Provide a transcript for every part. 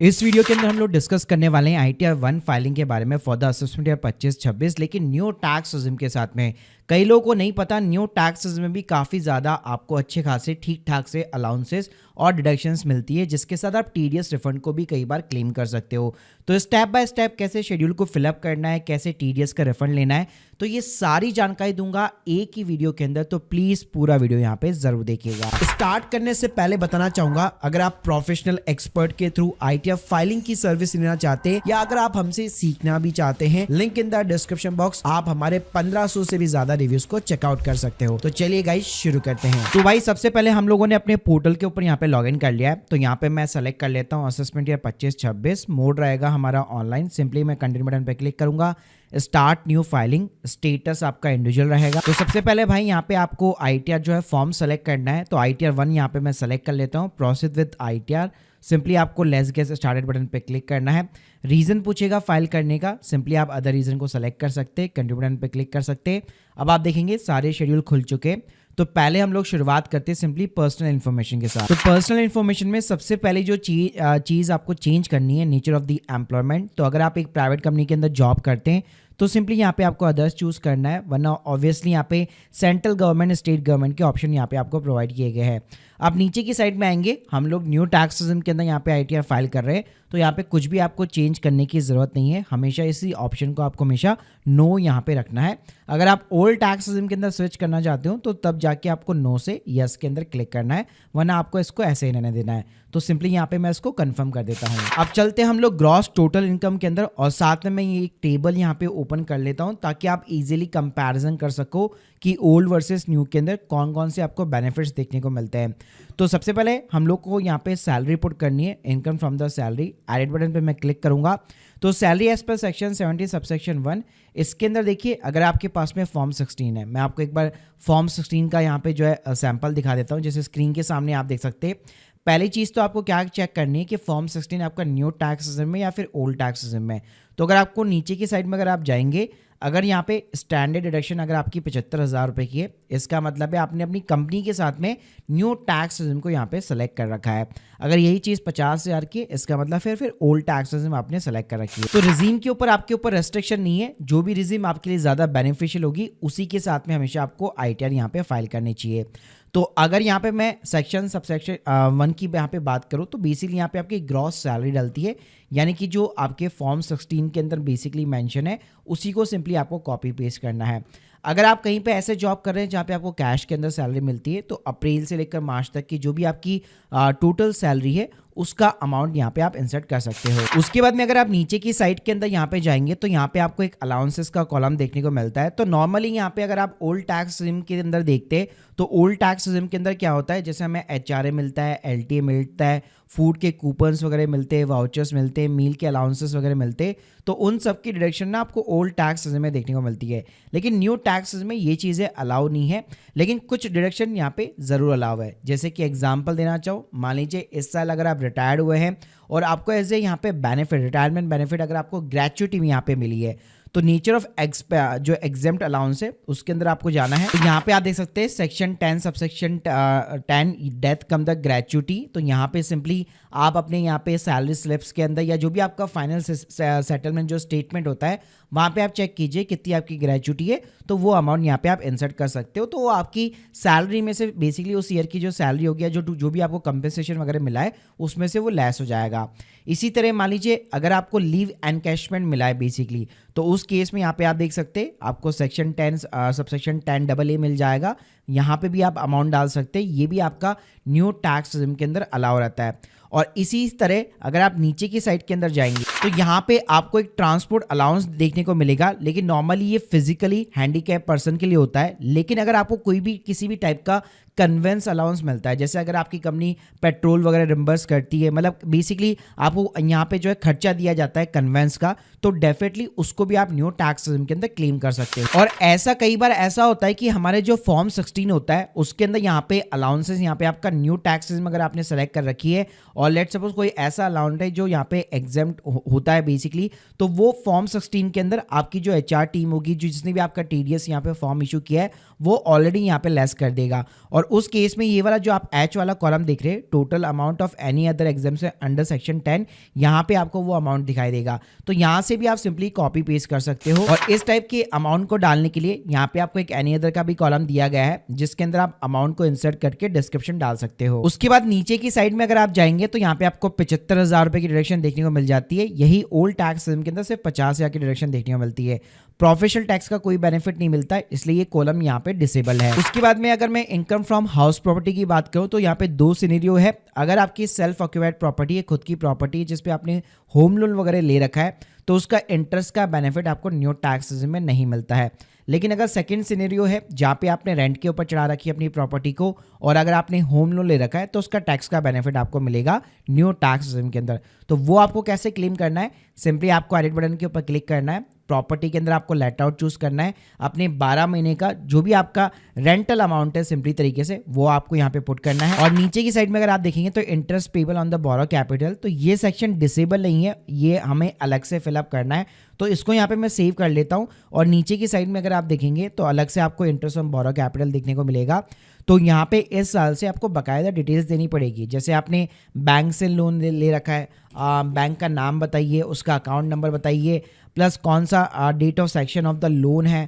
इस वीडियो के अंदर हम लोग डिस्कस करने वाले हैं ITR 1 फाइलिंग के बारे में फॉर द असेसमेंट ईयर 25-26। लेकिन न्यू टैक्स रिजिम के साथ में कई लोगों को नहीं पता, न्यू टैक्स रिजिम में भी काफ़ी ज़्यादा आपको अच्छे खासे ठीक ठाक से अलाउंसेस और डिडक्शंस मिलती है, जिसके साथ आप TDS रिफंड को भी कई बार क्लेम कर सकते हो। तो स्टेप बाय स्टेप कैसे शेड्यूल को फिलअप करना है, कैसे TDS का रिफंड लेना है, तो ये सारी जानकारी दूंगा एक ही वीडियो के अंदर। तो प्लीज़ पूरा वीडियो यहाँ पे जरूर देखिएगा। स्टार्ट करने से पहले बताना चाहूंगा, अगर आप प्रोफेशनल एक्सपर्ट के थ्रू ITR फाइलिंग की सर्विस लेना चाहते हैं या अगर आप हमसे सीखना भी चाहते हैं, link in the description box. आप हमारे 1500 से भी ज्यादा रिव्यूज को चेकआउट कर सकते हो। तो चलिए गाइस शुरू करते हैं। तो भाई सबसे पहले हम लोगों ने अपने पोर्टल के ऊपर यहाँ पे लॉगिन कर लिया है। तो यहाँ पे मैं सेलेक्ट कर लेता हूँ असेसमेंट ईयर 25-26। मोड रहेगा हमारा ऑनलाइन। सिंपली मैं कंटिन्यू बटन पे क्लिक करूंगा। स्टार्ट न्यू फाइलिंग, स्टेटस आपका इंडिविजुअल रहेगा। तो सबसे पहले भाई यहाँ पे आपको ITR जो है फॉर्म सेलेक्ट करना है। तो ITR 1 यहाँ पे मैं सेलेक्ट कर लेता हूँ। प्रोसीड विद ITR, सिंपली आपको लेट्स गेट स्टार्टेड बटन पे क्लिक करना है। रीजन पूछेगा फाइल करने का, सिंपली आप अदर रीजन को सेलेक्ट कर सकते हैं, कंटिन्यू बटन पे क्लिक कर सकते हैं। अब आप देखेंगे सारे शेड्यूल खुल चुके। तो पहले हम लोग शुरुआत करते हैं सिंपली पर्सनल इन्फॉर्मेशन के साथ। तो पर्सनल इन्फॉर्मेशन में सबसे पहले जो चीज़ आपको चेंज करनी है, नेचर ऑफ द एम्प्लॉयमेंट। तो अगर आप एक प्राइवेट कंपनी के अंदर जॉब करते हैं तो सिंपली यहाँ पे आपको अदर्स चूज करना है, वरना ऑब्वियसली यहाँ पे सेंट्रल गवर्नमेंट, स्टेट गवर्नमेंट के ऑप्शन यहाँ पे आपको प्रोवाइड किए गए हैं। आप नीचे की साइड में आएंगे, हम लोग न्यू टैक्स रिजिम के अंदर यहाँ पे ITR फाइल कर रहे हैं। तो यहाँ पे कुछ भी आपको चेंज करने की ज़रूरत नहीं है, हमेशा इसी ऑप्शन को आपको हमेशा नो यहाँ पे रखना है। अगर आप ओल्ड टैक्स रिजिम के अंदर स्विच करना चाहते हो तो तब जाके आपको नो से यस के अंदर क्लिक करना है, वरना आपको इसको ऐसे ही रहने देना है। तो सिंपली यहाँ पे मैं इसको कंफर्म कर देता हूँ। अब चलते हैं हम लोग ग्रॉस टोटल इनकम के अंदर, और साथ में मैं ये एक टेबल यहाँ पे ओपन कर लेता हूँ ताकि आप इजीली कंपैरिजन कर सको कि ओल्ड वर्सेस न्यू के अंदर कौन कौन से आपको बेनिफिट्स देखने को मिलते हैं। तो सबसे पहले हम लोग को यहाँ पे सैलरी पुट करनी है, income from the salary. Edit button पे मैं क्लिक करूंगा। तो salary as per section 70 subsection 1, इसके अंदर देखिए अगर आपके पास में फॉर्म 16 है, मैं आपको एक बार फॉर्म 16 का यहाँ पे जो है सैंपल दिखा देता हूँ, जैसे स्क्रीन के सामने आप देख सकते हैं। पहली चीज़ तो आपको क्या चेक करनी है कि फॉर्म 16 आपका न्यू टैक्स रिजिम में या फिर ओल्ड टैक्स रिजिम में। तो अगर आपको नीचे की साइड में अगर आप जाएंगे, अगर यहाँ पे स्टैंडर्ड डिडक्शन अगर आपकी 75,000 रुपये की है, इसका मतलब है आपने अपनी कंपनी के साथ में न्यू टैक्स रिजिम को यहाँ पे सेलेक्ट कर रखा है। अगर यही चीज़ 50,000 की है, इसका मतलब फिर ओल्ड टैक्स रिजिम आपने सेलेक्ट कर रखी है। तो रिजिम के ऊपर आपके ऊपर रेस्ट्रिक्शन नहीं है, जो भी रिजिम आपके लिए ज़्यादा बेनिफिशियल होगी उसी के साथ में हमेशा आपको ITR यहाँ पे फाइल करनी चाहिए। तो अगर यहाँ पे मैं सेक्शन सबसेक्शन 1 की यहाँ पे बात करूँ तो बेसिकली यहाँ पे आपकी ग्रॉस सैलरी डलती है, यानी कि जो आपके फॉर्म 16 के अंदर बेसिकली मेंशन है उसी को सिंपली आपको कॉपी पेस्ट करना है। अगर आप कहीं पे ऐसे जॉब कर रहे हैं जहाँ पे आपको कैश के अंदर सैलरी मिलती है, तो अप्रैल से लेकर मार्च तक की जो भी आपकी टोटल सैलरी है उसका अमाउंट यहाँ पे आप इंसर्ट कर सकते हो। उसके बाद में अगर आप नीचे की साइड के अंदर यहाँ पे जाएंगे तो यहाँ पे आपको एक अलाउंसेस का कॉलम देखने को मिलता है। तो नॉर्मली यहाँ पे अगर आप ओल्ड टैक्स रिजिम के अंदर देखते हैं तो ओल्ड टैक्स रिजिम के अंदर क्या होता है, जैसे हमें HRA मिलता है, LTA मिलता है, फूड के कूपन्स वगैरह मिलते हैं, वाउचर्स मिलते हैं, मील के अलाउंसेस वगैरह मिलते हैं। तो उन सब की डिडक्शन ना आपको ओल्ड टैक्स रिजिम में देखने को मिलती है, लेकिन न्यू टैक्स रिजिम में ये चीज़ें अलाउ नहीं है, लेकिन कुछ डिडक्शन यहाँ पे ज़रूर अलाउ है। जैसे कि एग्जाम्पल देना चाहो, मान लीजिए इस साल अगर आप रिटायर्ड हुए हैं और आपको एज ए यहाँ पे बेनिफिट, रिटायरमेंट बेनिफिट अगर आपको ग्रेच्युटी यहाँ पे मिली है, तो नेचर ऑफ जो एग्जेम्प्ट अलाउंस है उसके अंदर आपको जाना है। तो यहाँ पे आप देख सकते हैं section 10 subsection 10 death come the gratuity. तो यहाँ पे सिंपली आप अपने यहाँ पे सैलरी स्लिप्स के अंदर या जो भी आपका फाइनल सेटलमेंट जो स्टेटमेंट होता है वहाँ पे आप चेक कीजिए कितनी आपकी ग्रेच्युटी है, तो वो अमाउंट यहाँ पे आप इंसर्ट कर सकते हो। तो वो आपकी सैलरी में से बेसिकली उस ईयर की जो सैलरी होगी या जो भी आपको कंपेंसेशन वगैरह मिला है उसमें से वो लेस हो जाएगा। इसी तरह मान लीजिए अगर आपको लीव एनकैशमेंट मिला है बेसिकली, तो उस केस में यहाँ पे आप देख सकते हैं आपको सेक्शन 10 सबसेक्शन 10 AA मिल जाएगा। यहाँ पे भी आप अमाउंट डाल सकते हैं, ये भी आपका न्यू टैक्स रिजिम के अंदर अलाउ रहता है। और इसी तरह अगर आप नीचे की साइड के अंदर जाएंगे तो यहाँ पे आपको एक ट्रांसपोर्ट अलाउंस देखने को मिलेगा, लेकिन नॉर्मली ये फिजिकली हैंडीकैप पर्सन के लिए होता है। लेकिन अगर आपको कोई भी किसी भी टाइप का कन्वेंस अलाउंस मिलता है, जैसे अगर आपकी कंपनी पेट्रोल वगैरह रिम्बर्स करती है, मतलब बेसिकली आपको यहाँ पे जो है खर्चा दिया जाता है कन्वेंस का, तो डेफिनेटली उसको भी आप न्यू टैक्स रिजिम के अंदर क्लेम कर सकते हो। और ऐसा कई बार ऐसा होता है कि हमारे जो फॉर्म 16 होता है उसके अंदर यहाँ पे अलाउंसेस, यहाँ पे आपका न्यू टैक्स रिजिम अगर आपने सेलेक्ट कर रखी है और लेट सपोज कोई ऐसा अलाउंट है जो यहाँ पे एग्जेम्प्ट होता है बेसिकली, तो वो फॉर्म 16 के अंदर आपकी जो HR टीम होगी, जो जिसने भी आपका TDS यहाँ पे फॉर्म इशू किया है, वो ऑलरेडी यहाँ पे लेस कर देगा। और उस केस में ये वाला जो आप H वाला कॉलम देख रहे हैं, total amount of any other exams under section 10, यहाँ पे आपको वो अमाउंट दिखाई देगा। तो यहाँ से भी आप सिंपली कॉपी पेस्ट कर सकते हो। और इस टाइप के अमाउंट को डालने के लिए यहाँ पे आपको एक एनी अदर का भी कॉलम दिया गया है, जिसके अंदर आप अमाउंट को इंसर्ट करके डिस्क्रिप्शन डाल सकते हो। उसके बाद नीचे की साइड में अगर आप जाएंगे तो यहाँ पे आपको 75,000 रुपए की डिडक्शन देखने को मिल जाती है। यही ओल्ड टैक्स सिस्टम के अंदर सिर्फ 50,000 की डिडक्शन देखने को मिलती है। प्रोफेशनल टैक्स का कोई बेनिफिट नहीं मिलता है, इसलिए ये कॉलम यहाँ पे डिसेबल है। उसके बाद में अगर मैं इनकम फ्रॉम हाउस प्रॉपर्टी की बात करूँ तो यहाँ पे दो सिनेरियो है। अगर आपकी सेल्फ ऑक्यूपाइड प्रॉपर्टी है, खुद की प्रॉपर्टी है जिसपे आपने होम लोन वगैरह ले रखा है, तो उसका इंटरेस्ट का बेनिफिट आपको न्यू टैक्स सिस्टम में नहीं मिलता है। लेकिन अगर सेकंड सिनेरियो है जहाँ पे आपने रेंट के ऊपर चढ़ा रखी है अपनी प्रॉपर्टी को, और अगर आपने होम लोन ले रखा है, तो उसका टैक्स का बेनिफिट आपको मिलेगा न्यू टैक्स सिस्टम के अंदर। तो वो आपको कैसे क्लेम करना है, सिंपली आपको एडिट बटन के ऊपर क्लिक करना है, प्रॉपर्टी के अंदर आपको लेट आउट चूज करना है, अपने 12 महीने का जो भी आपका रेंटल अमाउंट है सिंपली तरीके से वो आपको यहाँ पे पुट करना है। और नीचे की साइड में अगर आप देखेंगे तो interest payable on the borrow capital, तो ये सेक्शन डिसेबल नहीं है, ये हमें अलग से फिलअप करना है। तो इसको यहाँ पे मैं सेव कर लेता हूँ। और नीचे की साइड में अगर आप देखेंगे तो अलग से आपको इंटरेस्ट ऑन बोरो कैपिटल देखने को मिलेगा। तो यहाँ पे इस साल से आपको बकायदा डिटेल्स देनी पड़ेगी। जैसे आपने बैंक से लोन ले रखा है, बैंक का नाम बताइए, उसका अकाउंट नंबर बताइए, प्लस कौन सा date of section of the loan है।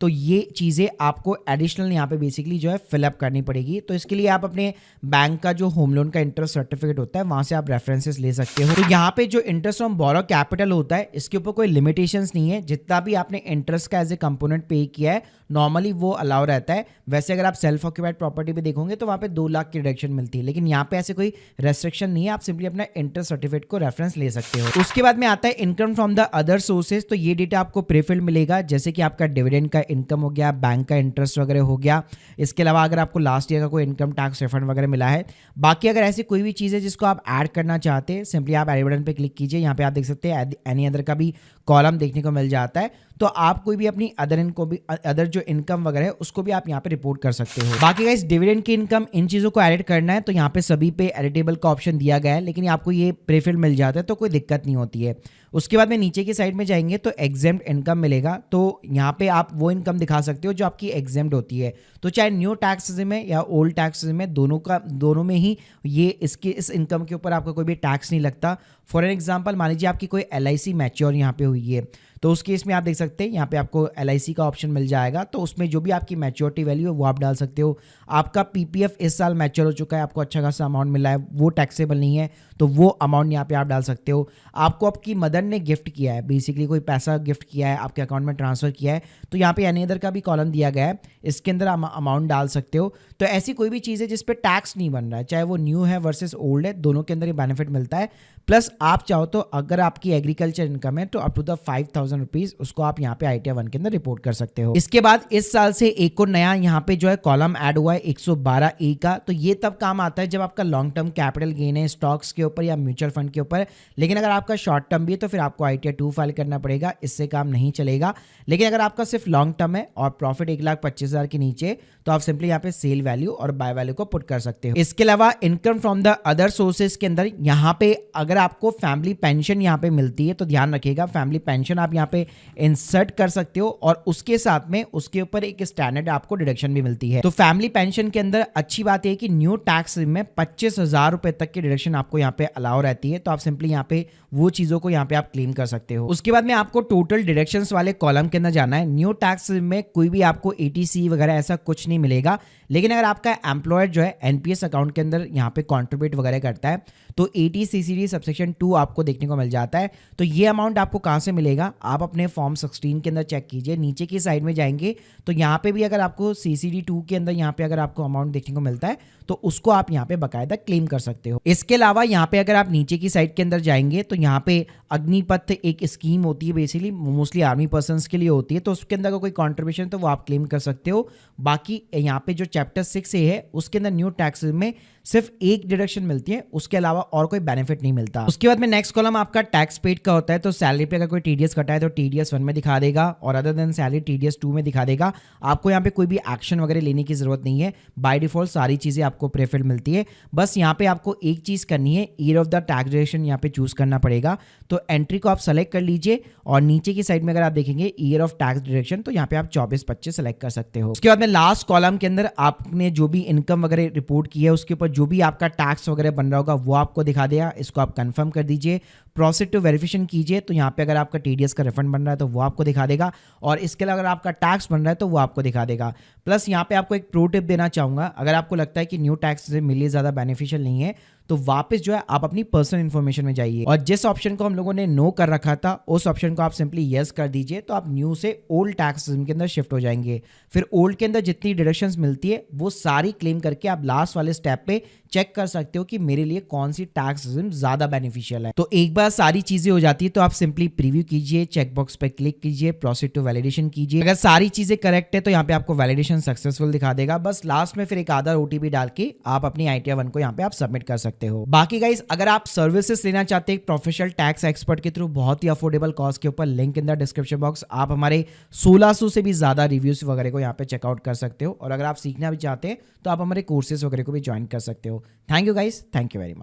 तो ये चीज़ें आपको एडिशनल यहाँ पे बेसिकली जो है फिलअप करनी पड़ेगी। तो इसके लिए आप अपने बैंक का जो होम लोन का इंटरेस्ट सर्टिफिकेट होता है वहाँ से आप रेफरेंसेस ले सकते हो। तो यहाँ पे जो इंटरेस्ट ऑन बोरो कैपिटल होता है इसके ऊपर कोई लिमिटेशंस नहीं है, जितना भी आपने इंटरेस्ट का एज ए कंपोनेंट पे किया है नॉर्मली वो अलाउ रहता है। वैसे अगर आप सेल्फ ऑक्यूपाइड प्रॉपर्टी पे देखोगे तो वहाँ पे 2 लाख की डिडक्शन मिलती है, लेकिन यहाँ पे ऐसे कोई रेस्ट्रिक्शन नहीं है, आप सिंपली अपना इंटरेस्ट सर्टिफिकेट को रेफरेंस ले सकते हो। उसके बाद में आता है income from the other sources. तो ये डेटा आपको प्रीफिल्ड मिलेगा, जैसे कि आपका डिविडेंड का इनकम हो गया, बैंक का इंटरेस्ट वगैरह हो गया। इसके अलावा अगर आपको लास्ट ईयर का कोई इनकम टैक्स रिफंड वगैरह मिला है, बाकी अगर ऐसी कोई भी चीज़ है जिसको आप ऐड करना चाहते हैं, सिंपली आप एड बटन पे क्लिक कीजिए। यहाँ पे आप देख सकते हैं एनी अदर का भी कॉलम देखने को मिल जाता है। तो आप कोई भी अपनी अदर जो इनकम वगैरह है उसको भी आप यहाँ पे रिपोर्ट कर सकते हो। बाकी गाइस डिविडेंड की इनकम, इन चीज़ों को एडिट करना है तो यहाँ पे सभी पे एडिटेबल का ऑप्शन दिया गया है, लेकिन आपको ये प्रीफिल्ड मिल जाता है तो कोई दिक्कत नहीं होती है। उसके बाद में नीचे की साइड में जाएंगे तो एग्जेम्प्ट इनकम मिलेगा। तो यहाँ पे आप वो इनकम दिखा सकते हो जो आपकी एग्जेम्प्ट होती है। तो चाहे न्यू टैक्स सिस्टम है या ओल्ड टैक्स सिस्टम है, दोनों में ही ये इस इनकम के ऊपर आपका कोई भी टैक्स नहीं लगता। फॉर एन एग्जाम्पल मान लीजिए आपकी कोई LIC मैच्योर यहाँ पे हुई है, तो उस केस में आप देख सकते हैं यहाँ पे आपको LIC का ऑप्शन मिल जाएगा। तो उसमें जो भी आपकी मैच्योरिटी वैल्यू है वो आप डाल सकते हो। आपका PPF इस साल मैच्योर हो चुका है, आपको अच्छा खासा अमाउंट मिला है, वो टैक्सेबल नहीं है, तो वो अमाउंट यहाँ पे आप डाल सकते हो। आपको आपकी मदर ने गिफ्ट किया है, बेसिकली कोई पैसा गिफ्ट किया है, आपके अकाउंट में ट्रांसफर किया है, तो यहाँ पे एनी अदर का भी कॉलम दिया गया है, इसके अंदर अमाउंट डाल सकते हो। तो ऐसी कोई भी चीज़ है जिस पे टैक्स नहीं बन रहा है, चाहे वो न्यू है वर्सेस ओल्ड है, दोनों के अंदर ये बेनिफिट मिलता है। प्लस आप चाहो तो अगर आपकी एग्रीकल्चर इनकम है तो अप टू द 5,000 रुपीज उसको आप यहाँ पे ITR 1 के अंदर रिपोर्ट कर सकते हो। इसके बाद इस साल से एक और नया यहाँ पे जो है कॉलम ऐड हुआ है 112A का। तो ये तब काम आता है जब आपका लॉन्ग टर्म कैपिटल गेन है स्टॉक्स के ऊपर या म्यूचुअल फंड के ऊपर। लेकिन अगर आपका शॉर्ट टर्म भी है तो फिर आपको ITR 2 फाइल करना पड़ेगा, इससे काम नहीं चलेगा। लेकिन अगर आपका सिर्फ लॉन्ग टर्म है और प्रॉफिट 1,25,000 के नीचे, तो आप सिंपली यहाँ पे सेल वैल्यू और बाय वैल्यू को पुट कर सकते हो। इसके अलावा income from the other sources के अंदर यहाँ पे अगर आपको फैमिली पेंशन यहाँ पे मिलती है तो ध्यान रखिएगा, फैमिली पेंशन आप यहाँ पे इंसर्ट कर सकते हो और उसके साथ में उसके ऊपर एक स्टैंडर्ड आपको डिडक्शन भी मिलती है। तो फैमिली पेंशन के अंदर अच्छी बात है कि न्यू टैक्स में 25,000 रुपए तक की डिडक्शन आपको यहाँ पे अलाउ रहती है। तो आप सिंपली यहाँ पे वो चीजों को यहाँ पे आप क्लेम कर सकते हो। उसके बाद में आपको टोटल डिडक्शंस वाले कॉलम के अंदर जाना है। न्यू टैक्स में कोई भी आपको ATC वगैरह ऐसा कुछ नहीं मिलेगा, लेकिन अगर आपका एम्प्लॉयर जो है NPS अकाउंट के अंदर यहाँ पे कॉन्ट्रीब्यूट वगैरह करता है तो 80CCD सबसेक्शन 2 आपको देखने को मिल जाता है। तो ये अमाउंट आपको कहाँ से मिलेगा, आप अपने फॉर्म 16 के अंदर चेक कीजिए। नीचे की साइड में जाएंगे तो यहाँ पे भी अगर आपको CCD 2 के अंदर यहाँ पे अगर आपको अमाउंट देखने को मिलता है तो उसको आप यहाँ पे बाकायदा क्लेम कर सकते हो। इसके अलावा यहाँ पे अगर आप नीचे की साइड के अंदर जाएंगे तो यहाँ पे अग्निपथ एक स्कीम होती है, बेसिकली मोस्टली आर्मी पर्सन्स के लिए होती है, तो उसके अंदर कोई कॉन्ट्रीब्यूशन तो वो आप क्लेम कर सकते हो। बाकी यहाँ पे जो चैप्टर 6A है उसके अंदर न्यू टैक्स में सिर्फ एक डिडक्शन मिलती है, उसके अलावा और कोई बेनिफिट नहीं मिलता। उसके बाद में नेक्स्ट कॉलम आपका टैक्स पेड का होता है। तो सैलरी पे अगर कोई TDS कटा है तो TDS 1 में दिखा देगा और अदर देन सैलरी TDS 2 में दिखा देगा। आपको यहाँ पे कोई भी एक्शन वगैरह लेने की जरूरत नहीं है, बाय डिफॉल्ट सारी चीजें आपको प्रेफर्ड मिलती है। बस यहाँ पे आपको एक चीज करनी है, year of the tax duration यहाँ पे चूज करना पड़ेगा। तो एंट्री को आप सेलेक्ट कर लीजिए और नीचे की साइड में अगर आप देखेंगे ईयर ऑफ टैक्स ड्यूरेशन तो यहाँ पे आप 24-25 सेलेक्ट कर सकते हो। उसके बाद में लास्ट कॉलम के अंदर आपने ने जो भी इनकम वगैरह रिपोर्ट की है उसके ऊपर जो भी आपका टैक्स वगैरह बन रहा होगा वो आपको दिखा देगा। इसको आप कंफर्म कर दीजिए, प्रोसीड टू वेरिफिकेशन कीजिए, तो यहाँ पे अगर आपका टीडीएस का रिफंड बन रहा है तो वो आपको दिखा देगा, और इसके अलावा अगर आपका टैक्स बन रहा है तो वो आपको दिखा देगा। प्लस यहाँ पे आपको एक प्रो टिप देना चाहूँगा, अगर आपको लगता है कि न्यू टैक्स से मिलिए ज़्यादा बेनिफिशियल नहीं है तो वापस जो है आप अपनी पर्सनल इन्फॉर्मेशन में जाइए, और जिस ऑप्शन को हम लोगों ने नो कर रखा था उस ऑप्शन को आप सिंपली यस कर दीजिए, तो आप न्यू से ओल्ड टैक्स के अंदर शिफ्ट हो जाएंगे। फिर ओल्ड के अंदर जितनी डिडक्शंस मिलती है वो सारी क्लेम करके आप लास्ट वाले स्टेप पे चेक कर सकते हो कि मेरे लिए कौन सी टैक्स ज्यादा बेनिफिशियल है। तो एक बार सारी चीजें हो जाती है तो आप सिंपली प्रीव्यू कीजिए, चेकबॉक्स पे क्लिक कीजिए, प्रोसीड टू वैलिडेशन कीजिए। अगर सारी चीजें करेक्ट है तो यहाँ पे आपको वैलिडेशन सक्सेसफुल दिखा देगा। बस लास्ट में फिर एक आधा ओटीपी डाल के आप अपनी ITR 1 को यहाँ पे आप सबमिट कर सकते हो। बाकी गाइस अगर आप सर्विसेज लेना चाहते हैं प्रोफेशनल टैक्स एक्सपर्ट के थ्रू बहुत ही अफोर्डेबल कॉस्ट के ऊपर, link in the description box, आप हमारे 1600 से भी ज्यादा रिव्यूज वगैरह को यहाँ पे चेकआउट कर सकते हो। और अगर आप सीखना भी चाहते हैं तो आप हमारे कोर्सेज वगैरह को भी ज्वाइन कर सकते हो। Thank you guys, thank you very much.